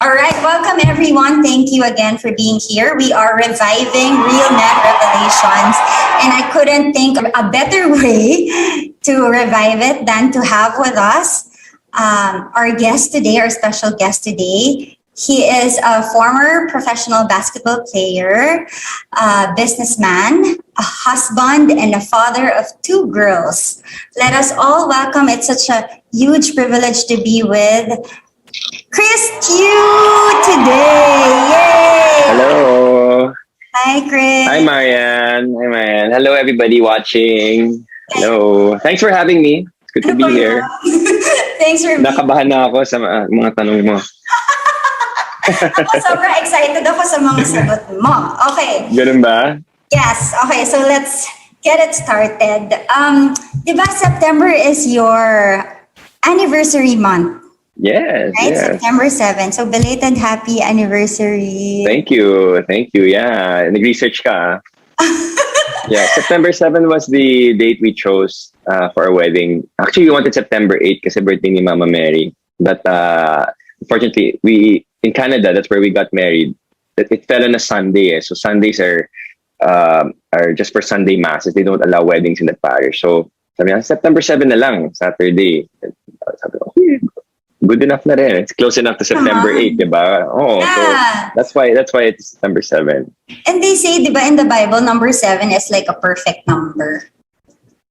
All right, welcome everyone. Thank you again for being here. We are reviving Real Net Revelations, and I couldn't think of a better way to revive it than to have with us our guest today, our special guest today. He is a former professional basketball player, a businessman, a husband, and a father of two girls. Let us all welcome. It's such a huge privilege to be with Chris Tiu today. Yay! Hello. Hi, Chris. Hi, Marianne. Hi, Marianne. Hello, everybody watching. Hello. Thanks for having me. It's good to be here. Thanks for being Nakabahan na ako sa mga tanong mo. Ako sobrang excited ako sa mga sagot mo. Okay. Ganun ba? Yes. Okay, so let's get it started. Diba September is your anniversary month? Yes. Right? Yes. September 7. So belated happy anniversary. Thank you. Thank you. Yeah. Nag-research ka. Yeah. September 7 was the date we chose for our wedding. Actually, we wanted September 8 kasi birthday ni Mama Mary. But unfortunately, in Canada, that's where we got married. It fell on a Sunday. So Sundays are just for Sunday masses. They don't allow weddings in the parish. So sabi niya, September 7 na lang, Saturday. Sabi ko, good enough na rin. It's close enough to September 8, diba? Oh, Yeah. so that's why it's September 7. And they say, diba, in the Bible, number 7 is like a perfect number.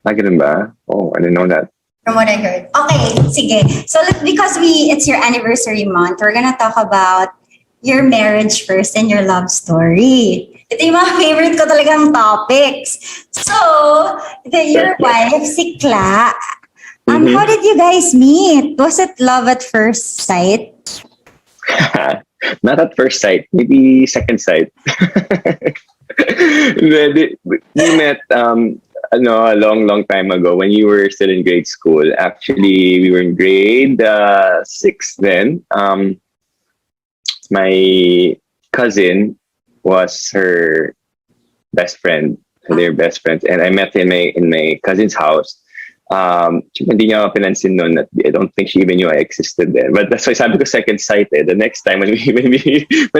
Ganun ba? Oh, I didn't know that. From what I heard. Okay, sige. So because it's your anniversary month, we're gonna talk about your marriage first and your love story. Ito yung mga favorite ko talagang topics. So, your wife, si Kla, how did you guys meet? Was it love at first sight? Not at first sight, maybe second sight. We met a long time ago when you were still in grade school. Actually, we were in grade 6 then. My cousin was her best friend. So they're best friends. And I met him in my cousin's house. Hindi niya ako pinansin noon. I don't think she even knew I existed then. But that's why sabi ko second sight. The next time when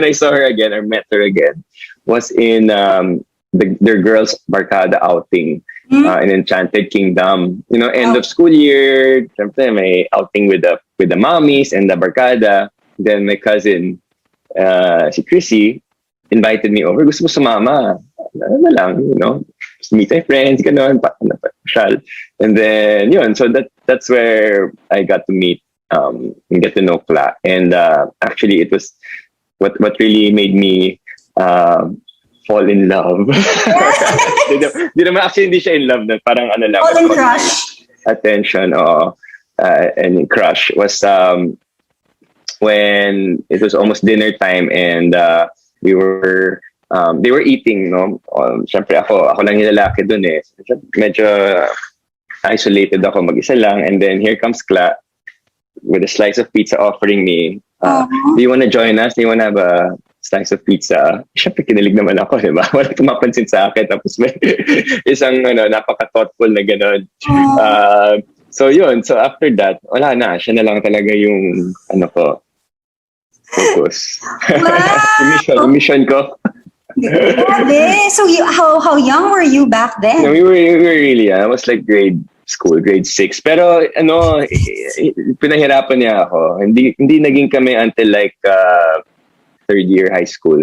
I saw her again or met her again was in their girls' barkada outing in Enchanted Kingdom. End of school year, syempre may outing with the mommies and the barkada. Then my cousin, si Chrissy, invited me over. Gusto mo sumama? Ano na lang, just meet my friends, gano'n, pasyal. And then, yun, so that's where I got to meet and get to know Kla. And actually, it was what really made me fall in love. Hindi siya in love na parang ano lang. Fall in crush. Attention, and crush was when it was almost dinner time and they were eating, no? Siyempre ako lang yung lalaki dun eh. Medyo isolated ako, mag-isa lang. And then here comes Kla with a slice of pizza offering me, do you want to join us? Do you want to have a slice of pizza? Siyempre kinilig naman ako, di ba? Wala tumapansin sa akin. Tapos may isang napaka-thoughtful na gano'n. So yun, so after that, wala na. Siya na lang talaga yung focus. Wow! yung mission ko. Grabe. So how young were you back then? No, we were really young. I was like grade 6. Pero pinahirapan niya ako. Hindi naging kami until like third year high school.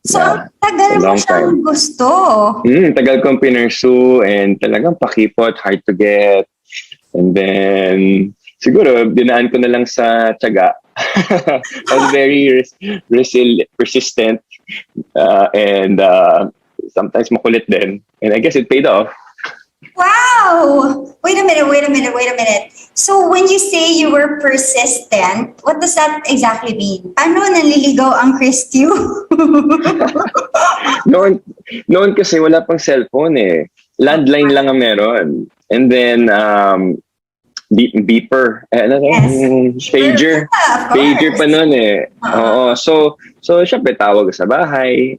So, tagal mo siyang gusto. Tagal kong pinursue and talagang pakipot, hard to get. And then, siguro, dinaan ko na lang sa tiyaga. I was very persistent and sometimes makulit din. And I guess it paid off. Wow! Wait a minute. So when you say you were persistent, what does that exactly mean? Paano nanliligaw ang Chris Tiu? Noon kasi wala pang cellphone eh. Landline lang ang meron. And then, beeper. Yes. Pager. Pager pa noon eh. Oo. So syempre tawag sa bahay.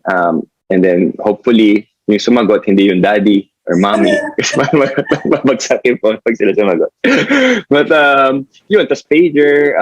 And then, hopefully, yung sumagot, hindi yung daddy. or mommy. Kasi babagsak yung phone pag sila sumagot. But, yun, tas pager,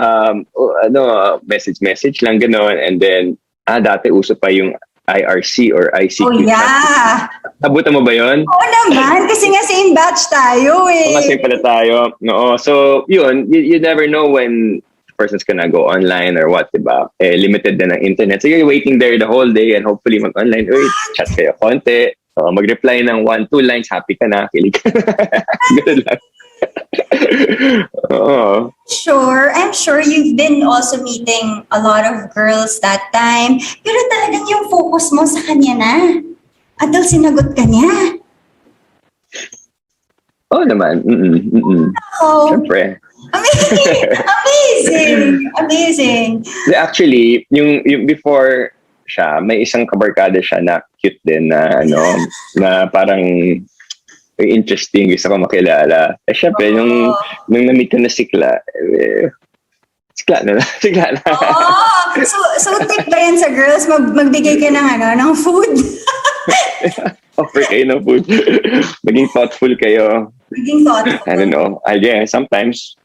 message lang, gano'n. And then, dati uso pa yung IRC or ICQ. Oh, yeah. Abutan mo ba yun? Oo naman, kasi nga same batch tayo eh. Kasi pala tayo. No. So, yun, you never know when person's gonna go online or what, diba? Limited na ng internet. So, you're waiting there the whole day and hopefully mag-online. Wait, chat kayo konti. Mag-reply ng 1-2 lines, happy ka na, kilig ka na. Good lang. Oo. Sure, I'm sure you've been also meeting a lot of girls that time. Pero talagang yung focus mo sa kanya na. Until sinagot ka niya. Oo naman. Oh. Siyempre. Amazing. Actually, yung before siya, may isang kabarkada siya na cute din na na parang interesting, gusto ko makilala. Syempre, nung na-meet ko na sikla na. Oh, so tip ba yan sa girls? Magbigay ka ng food? Offer kayo ng food. Maging thoughtful kayo. I don't know. I guess, sometimes.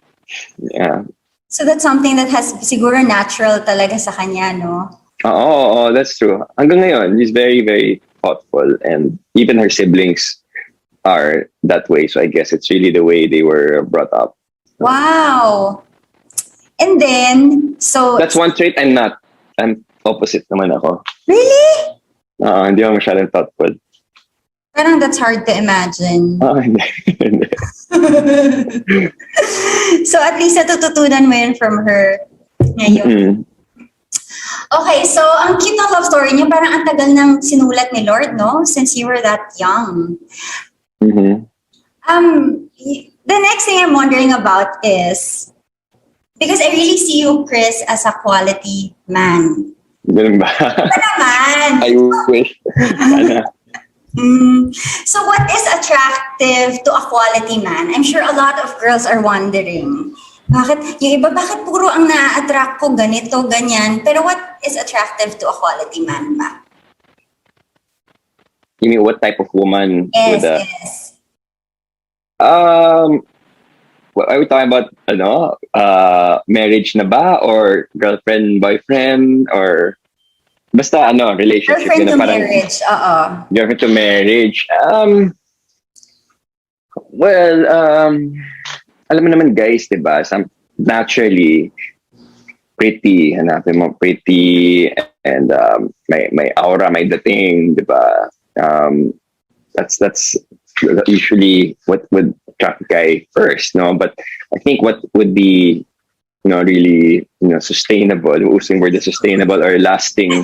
Yeah. So that's something that has siguro natural talaga sa kanya, no? Oo, that's true. Hanggang ngayon, he's very, very thoughtful. And even her siblings are that way. So I guess it's really the way they were brought up. Wow. And then, so... That's one trait I'm not. I'm opposite naman ako. Really? Hindi ako masyadong thoughtful. Parang that's hard to imagine. Hindi. So at least natututunan mo yun from her ngayon. Mm-hmm. Okay, so ang cute ng love story niya, parang ang tagal ng sinulat ni Lord, no? Since you were that young. Mm-hmm. The next thing I'm wondering about is, because I really see you, Chris, as a quality man. Ganun ba? Ano naman? I wish. So what is attractive to a quality man? I'm sure a lot of girls are wondering. Bakit puro ang na-attract ko ganito, ganyan? Pero what is attractive to a quality man ba? You mean what type of woman? Yes. What are we talking about? Marriage na ba? Or girlfriend, boyfriend? Or basta relationship? Girlfriend to marriage, Girlfriend to marriage. Alam mo naman guys, diba? Naturally, pretty, hanapin mo pretty, and may aura, may dating, diba? That's usually what would attract a guy first, no? But I think what would be really sustainable, using word sustainable or lasting, are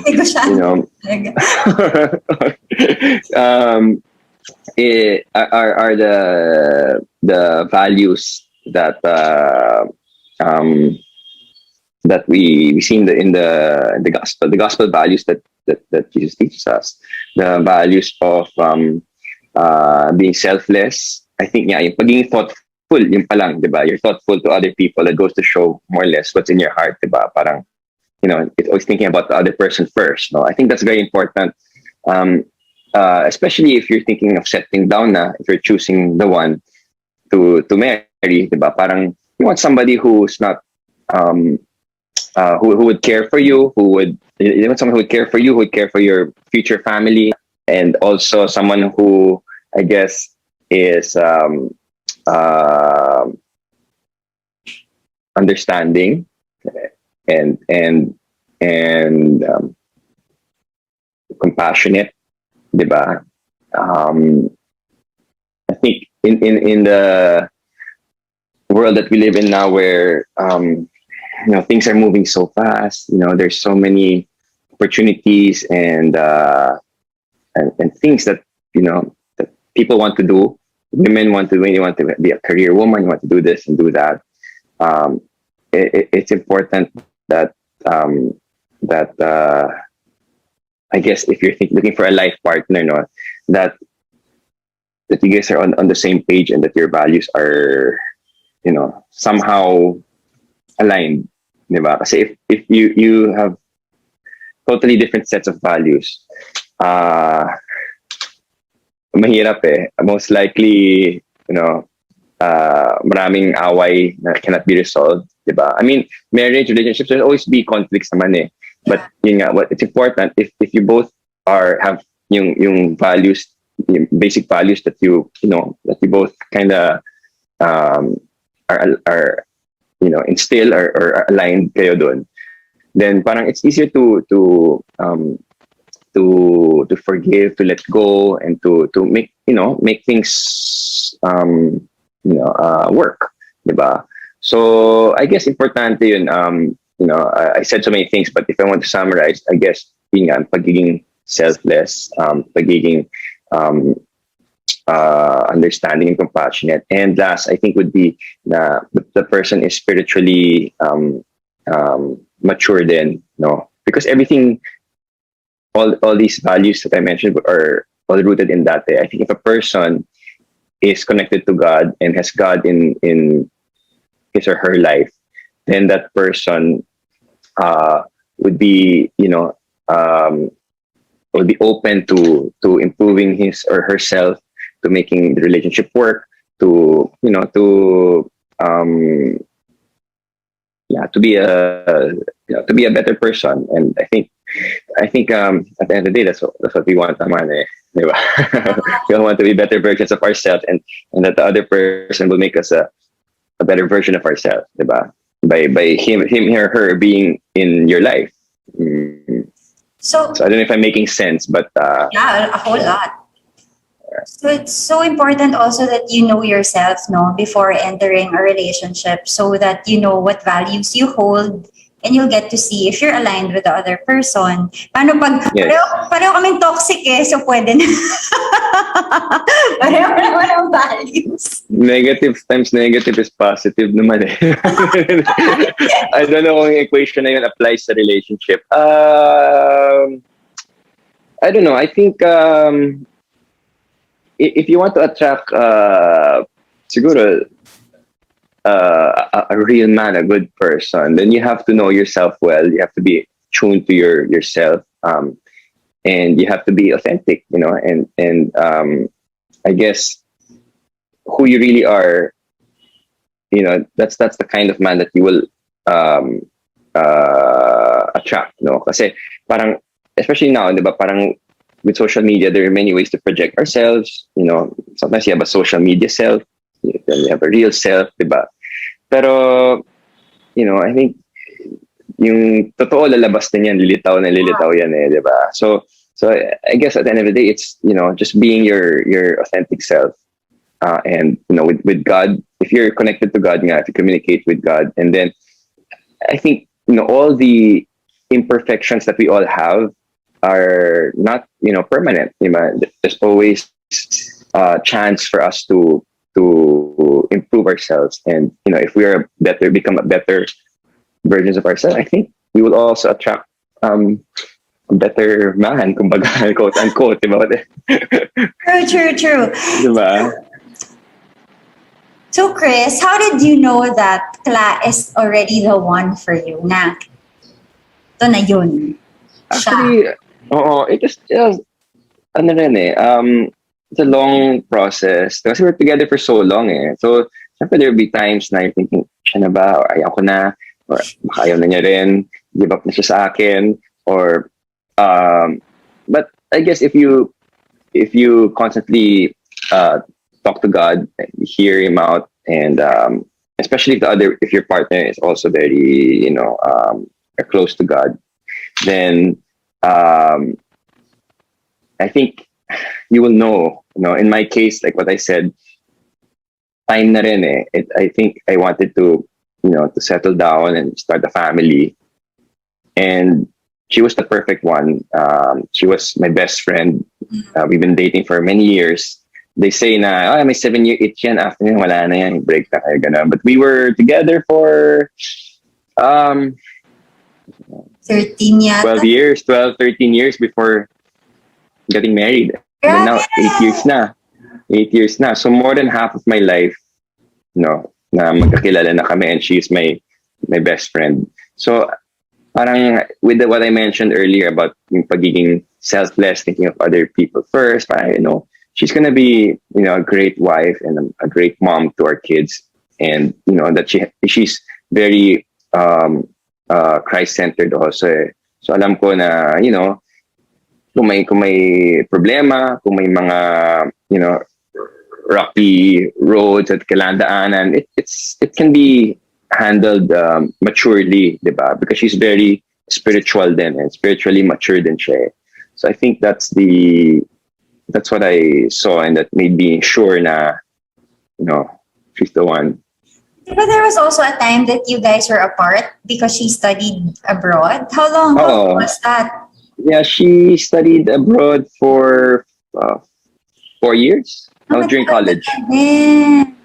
the values that that we see in the gospel values that Jesus teaches us, the values of being selfless. I think yung pagiging thoughtful, yung palang, diba? You're thoughtful to other people. That goes to show more or less what's in your heart, diba? Parang, it's always thinking about the other person first. No, I think that's very important. Especially if you're thinking of settling down if you're choosing the one to marry, diba? Parang you want somebody who's not who would care for you, you want someone who would care for you, who would care for your future family, and also someone who I guess is understanding and compassionate, diba? I think in the world that we live in now, where things are moving so fast, there's so many opportunities and things that that people want to do. Women want to be a career woman, you want to do this and do that. It's important that I guess if you're looking for a life partner, that you guys are on the same page and that your values are, somehow aligned, diba? Kasi if you have totally different sets of values, mahirap eh. Most likely, maraming away na cannot be resolved, diba? I mean, marriage, relationships, there'll always be conflicts naman eh. But yun nga, what it's important if you both have yung values, yung basic values that that you both kind of are instill or aligned kayo doon, then parang it's easier to forgive, to let go, and to make things work, diba? So I guess importante yun. I said so many things, but if I want to summarize, I guess yun nga, pagiging selfless, pagiging understanding and compassionate, and last I think would be the person is spiritually mature then, no, because everything, all these values that I mentioned are all rooted in that. I think if a person is connected to God and has God in his or her life, then that person would be would be open to improving his or herself, to making the relationship work, to to be a better person. And I think at the end of the day, that's what we want naman eh. Diba? We all want to be better versions of ourselves, and that the other person will make us a better version of ourselves, diba? By him or her being in your life. So I don't know if I'm making sense, but yeah, a whole lot. So it's so important also that you know yourself, no, before entering a relationship, so that you know what values you hold, and you'll get to see if you're aligned with the other person. Paano pag Yes. pareho kaming toxic eh, so pwede na. Pareho naman ang values. Negative times negative is positive naman eh. I don't know kung yung equation na yun applies sa relationship. I don't know. I think if you want to attract siguro a real man, a good person, then you have to know yourself well. You have to be tuned to yourself, and you have to be authentic, and I guess who you really are, that's the kind of man that you will attract, no? Kasi parang, especially now, diba, parang with social media, there are many ways to project ourselves. Sometimes you have a social media self, then you have a real self, diba? Pero, I think yung totoo lalabas din yan, lilitaw yan eh, diba? So I guess at the end of the day, it's, just being your authentic self. And, with God, if you're connected to God, if you communicate with God, and then I think, all the imperfections that we all have are not, permanent. There's always a chance for us to improve ourselves, and if we are become a better versions of ourselves, I think we will also attract a better man, kumbaga, quote unquote, diba? True. Diba? So Chris, how did you know that Kla is already the one for you? Na ito na yun. Actually, it just ano rin eh, it's a long process. Kasi we're together for so long eh. So, syempre there'll be times na you're thinking, siya na ba? Or ayaw ko na? Or baka ayaw na niya rin? Give up na siya sa akin? Or, but I guess if you constantly talk to God, hear Him out, and especially if your partner is also very, close to God, then I think you will know. In my case, like what I said, time na rin eh. I think I wanted to, to settle down and start a family, and she was the perfect one. She was my best friend. We've been dating for many years. They say na, may 7-year itch yan. After yun, wala na yan. Break na kayo, gano'n. But we were together for 13 yata. 12, 13 years before getting married. And now, 8 years na. 8 years na. So more than half of my life, na magkakilala na kami, and she's my best friend. So, parang with what I mentioned earlier about yung pagiging selfless, thinking of other people first, parang, she's gonna be, a great wife and a great mom to our kids, and that she's very Christ-centered also. Eh. So alam ko na kung may problema, kung may mga rocky roads at kailangan daanan, it can be handled maturely, diba? Because she's very spiritual then and spiritually mature din siya. So I think that's what I saw, and that made me sure na she's the one. But there was also a time that you guys were apart because she studied abroad. How long was that? Yeah, she studied abroad for 4 years. During college.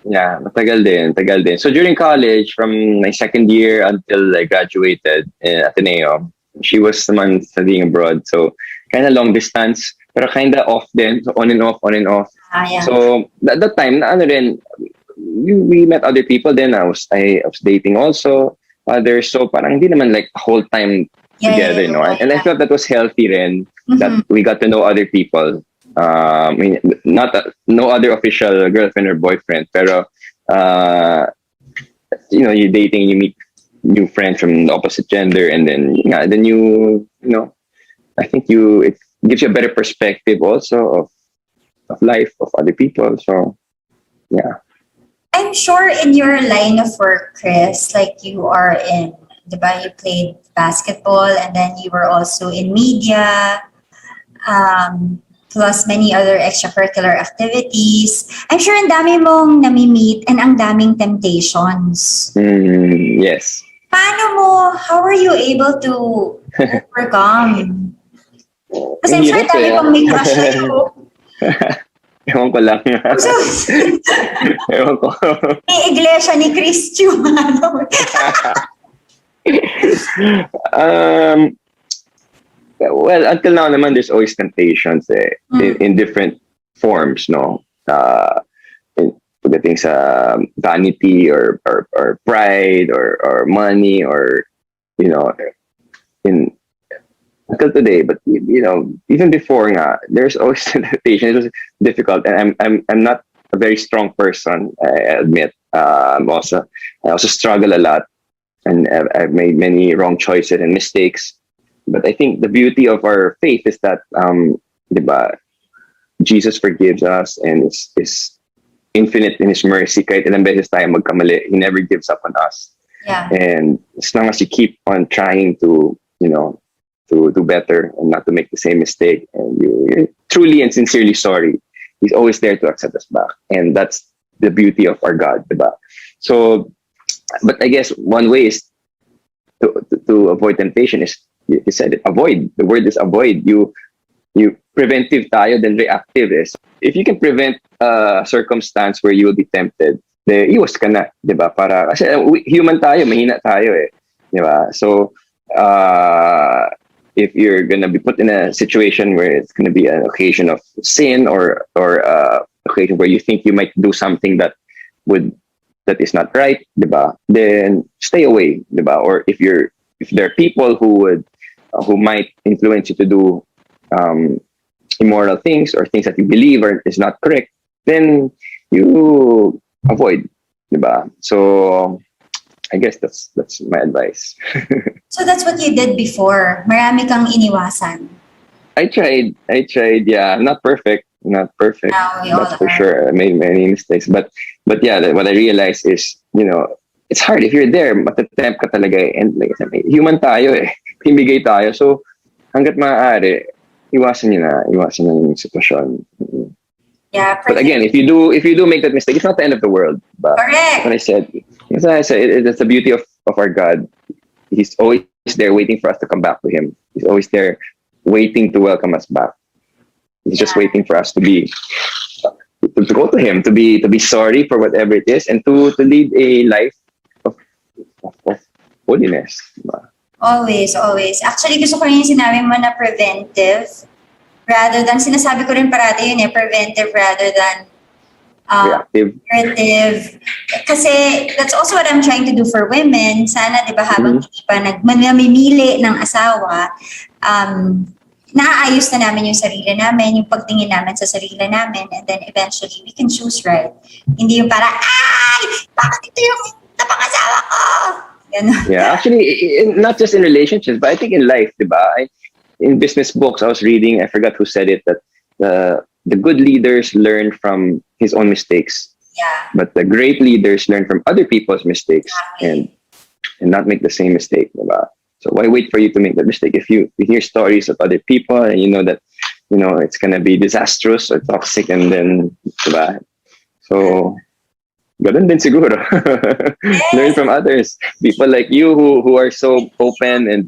Yeah, matagal din. So during college, from my second year until I graduated in Ateneo, she was naman studying abroad. So kind of long distance, pero kind of off din. So on and off. Yeah. So at that time, we met other people. Then I was dating also others. So parang hindi naman like the whole time together, And I felt that was healthy then, that we got to know other people. No other official girlfriend or boyfriend, pero you're dating, you meet new friends from the opposite gender, and then I think it gives you a better perspective also of life, of other people. So yeah, I'm sure in your line of work, Chris, like you are in Dubai, you played basketball, and then you were also in media. Plus many other extracurricular activities. I'm sure ang dami mong nami-meet and ang daming temptations. Yes. How are you able to overcome? Kasi I'm sure dami mong may crush sa'yo. Ewan ko lang. Ewan ko. May iglesia ni Chris Tiu. Well, until now naman, there's always temptations in different forms, no? Pagdating sa vanity or pride or money or, until today. But, even before nga, there's always temptation. It was difficult, and I'm not a very strong person, I admit. I also struggle a lot, and I've made many wrong choices and mistakes. But I think the beauty of our faith is that, diba, Jesus forgives us and is infinite in His mercy. Kahit ilang beses tayo magkamali, He never gives up on us. Yeah. And as long as you keep on trying to do better and not to make the same mistake, and you're truly and sincerely sorry, He's always there to accept us back. And that's the beauty of our God, diba? So, but I guess one way is to avoid temptation is, you said it, avoid. The word is avoid. You preventive tayo than reactive is. If you can prevent a circumstance where you will be tempted, iwas ka na, di ba? Para, kasi human tayo, mahina tayo eh. Di ba? So, if you're gonna be put in a situation where it's gonna be an occasion of sin or occasion where you think you might do something that is not right, di ba? Then stay away, di ba? Or if there are people who might influence you to do immoral things or things that you believe is not correct, then you avoid, diba? So I guess that's my advice. So that's what you did before. Marami kang iniwasan. I tried. Yeah, not perfect. That's for sure. I made many mistakes, but yeah, what I realized is, it's hard if you're there. Matatempt ka talaga, and like I said, human tayo eh. Himigay tayo. So, hanggat maaari, iwasan nyo na yung sitwasyon. Yeah. But again, if you do make that mistake, it's not the end of the world. But correct. As I said, it's the beauty of our God. He's always there waiting for us to come back to Him. He's always there waiting to welcome us back. He's just waiting for us to go to Him, to be sorry for whatever it is, and to lead a life of holiness. Always. Actually, gusto ko rin yung sinabi mo na preventive rather than, sinasabi ko rin parati yun preventive rather than reactive. Kasi that's also what I'm trying to do for women. Sana, di ba, habang hindi pa namimili ng asawa, naayos na namin yung sarili namin, yung pagtingin namin sa sarili namin, and then eventually we can choose right. Hindi yung para, ay, bakit ito yung napangasawa ko? Ganun. Yeah, actually, not just in relationships, but I think in life, diba? In business books, I was reading, I forgot who said it, that the good leaders learn from his own mistakes, Yeah. but the great leaders learn from other people's mistakes and not make the same mistake. Diba? So why wait for you to make that mistake? If you hear stories of other people and you know that it's gonna be disastrous or toxic, and then diba? So ganun din siguro. Learn from others. People like you who are so open and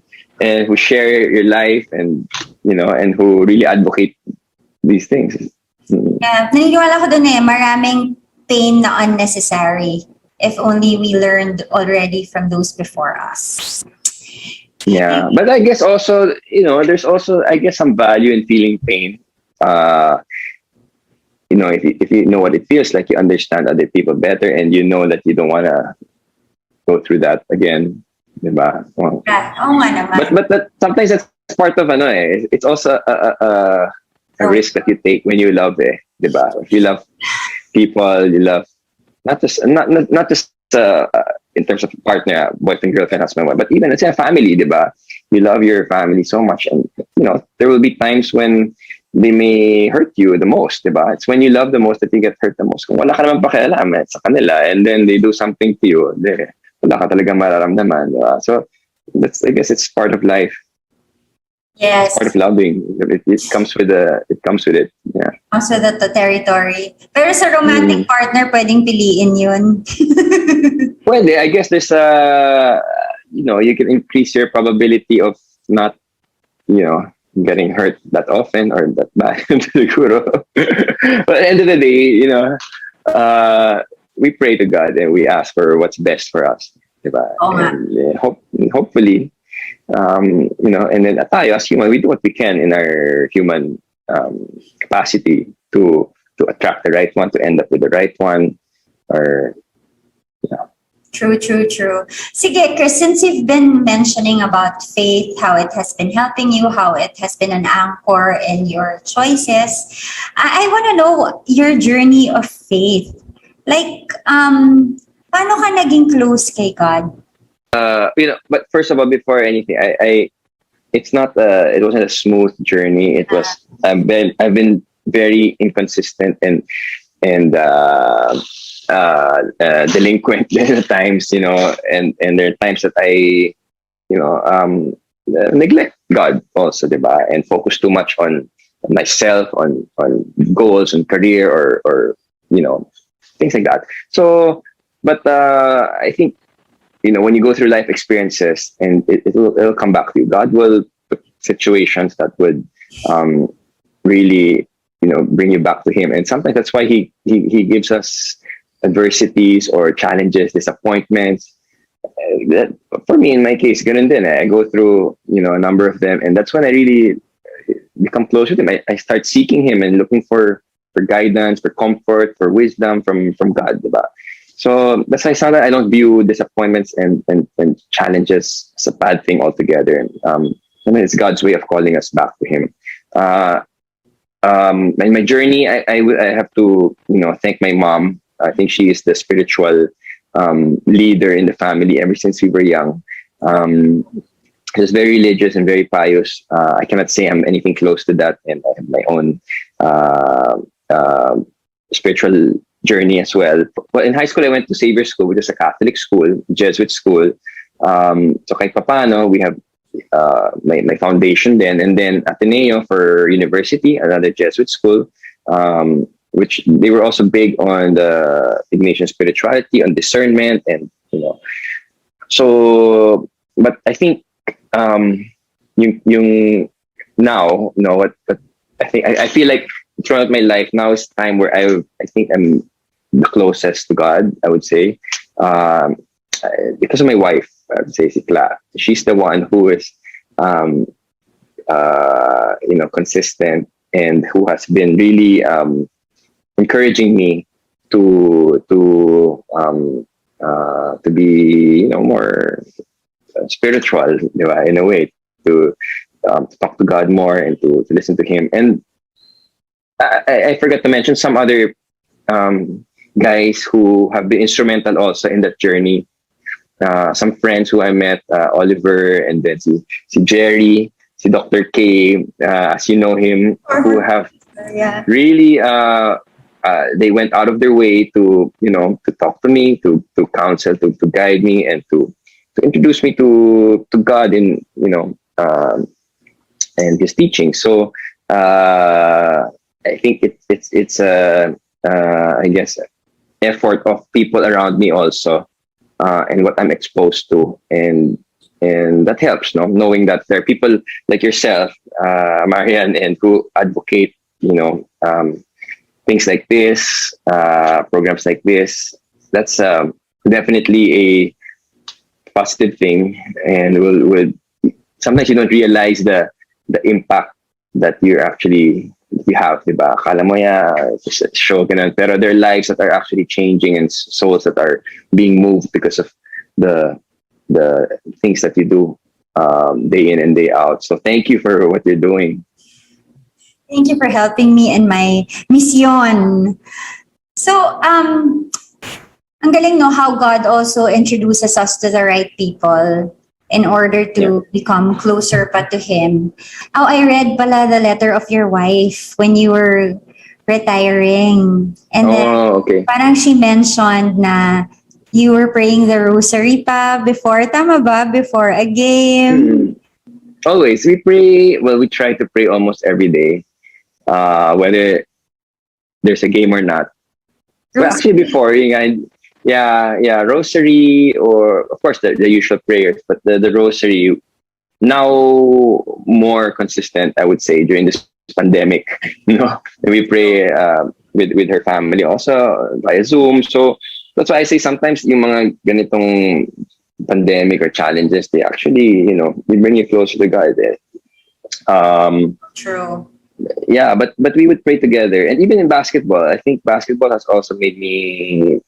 who share your life, and and who really advocate these things. Yeah, naniniwala ko dun maraming pain na unnecessary if only we learned already from those before us. Yeah, but I guess also, there's also, I guess, some value in feeling pain. If you know what it feels like, you understand other people better, and you know that you don't want to go through that again. Diba? Well, Oo nga naman. but sometimes that's part of it's also a risk that you take when you love, diba? If you love people, you love not just in terms of partner, boyfriend, girlfriend, husband, wife, but even as a family, diba? You love your family so much, and there will be times when they may hurt you the most, diba? It's when you love the most that you get hurt the most. Kung wala ka naman pakialam sa kanila, and then they do something to you, wala ka talagang mararamdaman, diba? So I guess it's part of life. Yes. Part of loving. It comes with it. Yeah. Also the territory. Pero sa romantic partner, pwedeng piliin yun. Well, I guess there's you can increase your probability of not, getting hurt that often or that bad. But at the end of the day, we pray to God and we ask for what's best for us. Diba? And hopefully, and then tayo as human, we do what we can in our human capacity to attract the right one, to end up with the right one, or True. Sige, Chris, since you've been mentioning about faith, how it has been helping you, how it has been an anchor in your choices, I want to know your journey of faith. Like, paano ka naging close kay God? But first of all, before anything, it wasn't a smooth journey. It was, I've been very inconsistent and delinquent at times, and there are times that I, neglect God also, diba? And focus too much on myself, on goals and career, or things like that. So, but I think, when you go through life experiences, and it'll come back to you. God will put situations that would really, bring you back to Him. And sometimes that's why He gives us adversities or challenges, disappointments. For me, in my case, ganun din. I go through, a number of them, and that's when I really become close with Him. I start seeking Him and looking for guidance, for comfort, for wisdom from God, diba? So that's why I don't view disappointments and challenges as a bad thing altogether. It's God's way of calling us back to Him. My journey, I have to thank my mom. I think she is the spiritual leader in the family ever since we were young. She was very religious and very pious. I cannot say I'm anything close to that, and I have my own spiritual journey as well. But in high school, I went to Xavier School, which is a Catholic school, Jesuit school. So kahit papano, we have my foundation then, and then Ateneo for university, another Jesuit school, which they were also big on the Ignatian spirituality, on discernment, and So, but I think yung now, what I feel like throughout my life now is time where I think I'm the closest to God, I would say, because of my wife. I would say si Cla. She's the one who is consistent, and who has been really encouraging me to be more spiritual, in a way, to to talk to God more and to listen to Him. And I forgot to mention some other um, guys who have been instrumental also in that journey. Some friends who I met, Oliver, and then si Jerry, si Dr. K, as you know him, who have Yeah. really they went out of their way to to talk to me, to counsel, to guide me, and to introduce me to God in and His teaching. So I think it's a I guess effort of people around me also, and what I'm exposed to, and that helps, no, knowing that there are people like yourself, Marian, and who advocate, things like this, programs like this. That's definitely a positive thing, and will sometimes you don't realize the impact that you have, diba? Akala mo just a show, ganun. Pero there are lives that are actually changing and souls that are being moved because of the the things that you do day in and day out. So thank you for what you're doing. Thank you for helping me in my mission. So, ang galing, no, how God also introduces us to the right people in order to become closer pa to Him. Oh, I read pala the letter of your wife when you were retiring. And then, Okay. parang she mentioned na you were praying the rosary pa before, tama ba? Before a game. Mm. Always we pray. Well, we try to pray almost every day, whether there's a game or not. Well, actually, Rosary. before, yeah, rosary, or of course the usual prayers, but the rosary now more consistent, I would say, during this pandemic. We pray with her family also via Zoom. So that's why I say sometimes yung mga ganitong pandemic or challenges, they actually they bring you closer to God. True. Yeah, but we would pray together, and even in basketball, I think basketball has also made me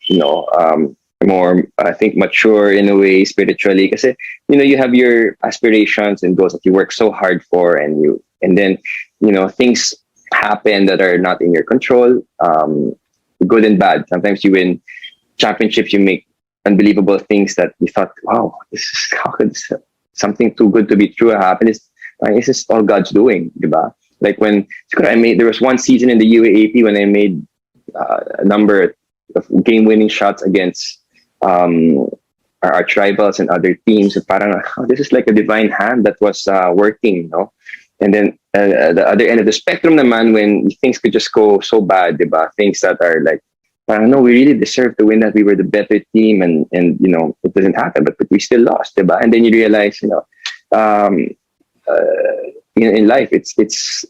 more, I think, mature in a way spiritually, because you have your aspirations and goals that you work so hard for, and then things happen that are not in your control, good and bad. Sometimes you win championships, you make unbelievable things that you thought, wow, how could something too good to be true happen? This is all God's doing, diba? Like when there was one season in the UAAP when I made a number of game-winning shots against our tribals and other teams. And parang, this is like a divine hand that was working, And then the other end of the spectrum naman, when things could just go so bad, diba? Things that are like, parang, no, we really deserve to win that. We were the better team, and it doesn't happen, but we still lost, diba? And then you realize, in life, it's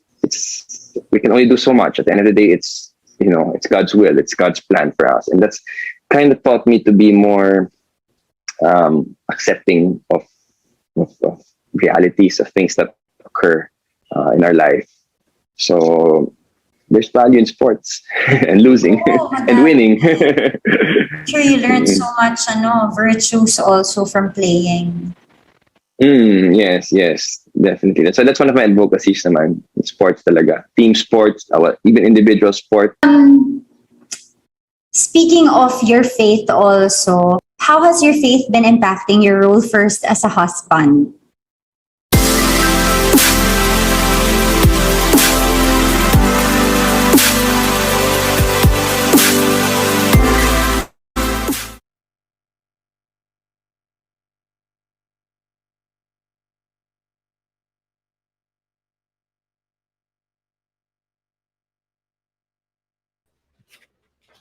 we can only do so much. At the end of the day, it's God's will, it's God's plan for us, and that's kind of taught me to be more accepting of realities of things that occur in our life. So there's value in sports and losing and winning. Sure, you learned so much virtues also from playing. Yes, definitely. So that's one of my advocacies naman. Sports talaga. Team sports, even individual sport. Speaking of your faith also, how has your faith been impacting your role first as a husband?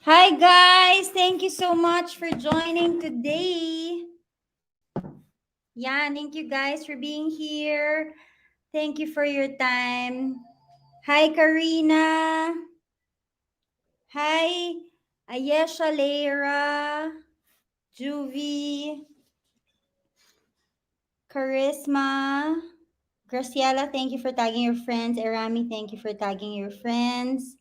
Hi guys, thank you so much for joining today. Yeah, thank you guys for being here. Thank you for your time. Hi Karina. Hi Ayesha, Leira, Juvie, Charisma, Graciela, thank you for tagging your friends. Erami, thank you for tagging your friends.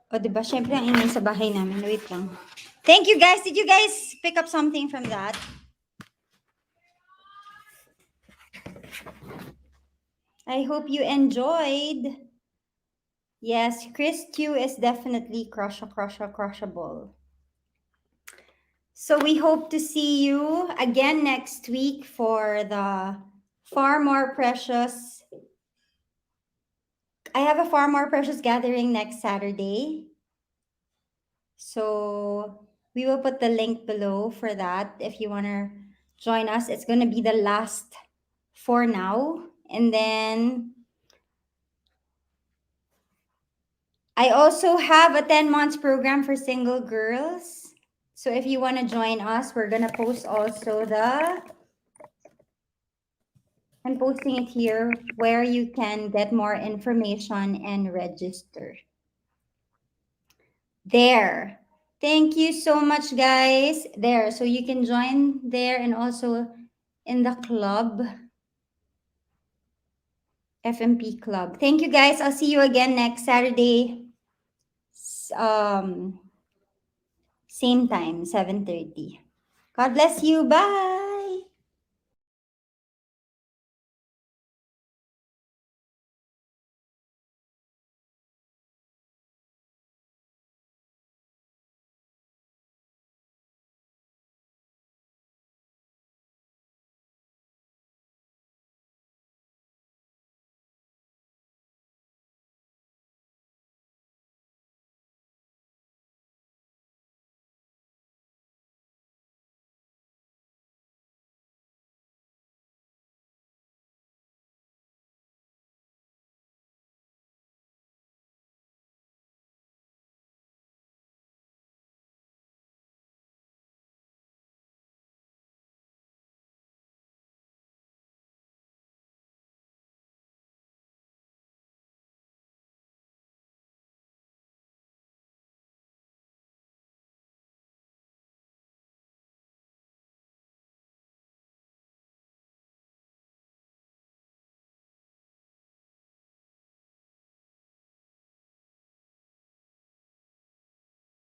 O, diba? Siyempre, ang ingay sa bahay namin. Wait lang. Thank you, guys. Did you guys pick up something from that? I hope you enjoyed. Yes, Chris Tiu is definitely crushable. So we hope to see you again next week for the Far More Precious. I have a Far More Precious gathering next Saturday. So we will put the link below for that if you want to join us. It's going to be the last for now. And then I also have a 10 months program for single girls. So if you want to join us, we're going to post also I'm posting it here where you can get more information and register. There. Thank you so much, guys. There. So you can join there and also in the club, FMP Club. Thank you, guys. I'll see you again next Saturday. Um, Same time, 7:30. God bless you. Bye.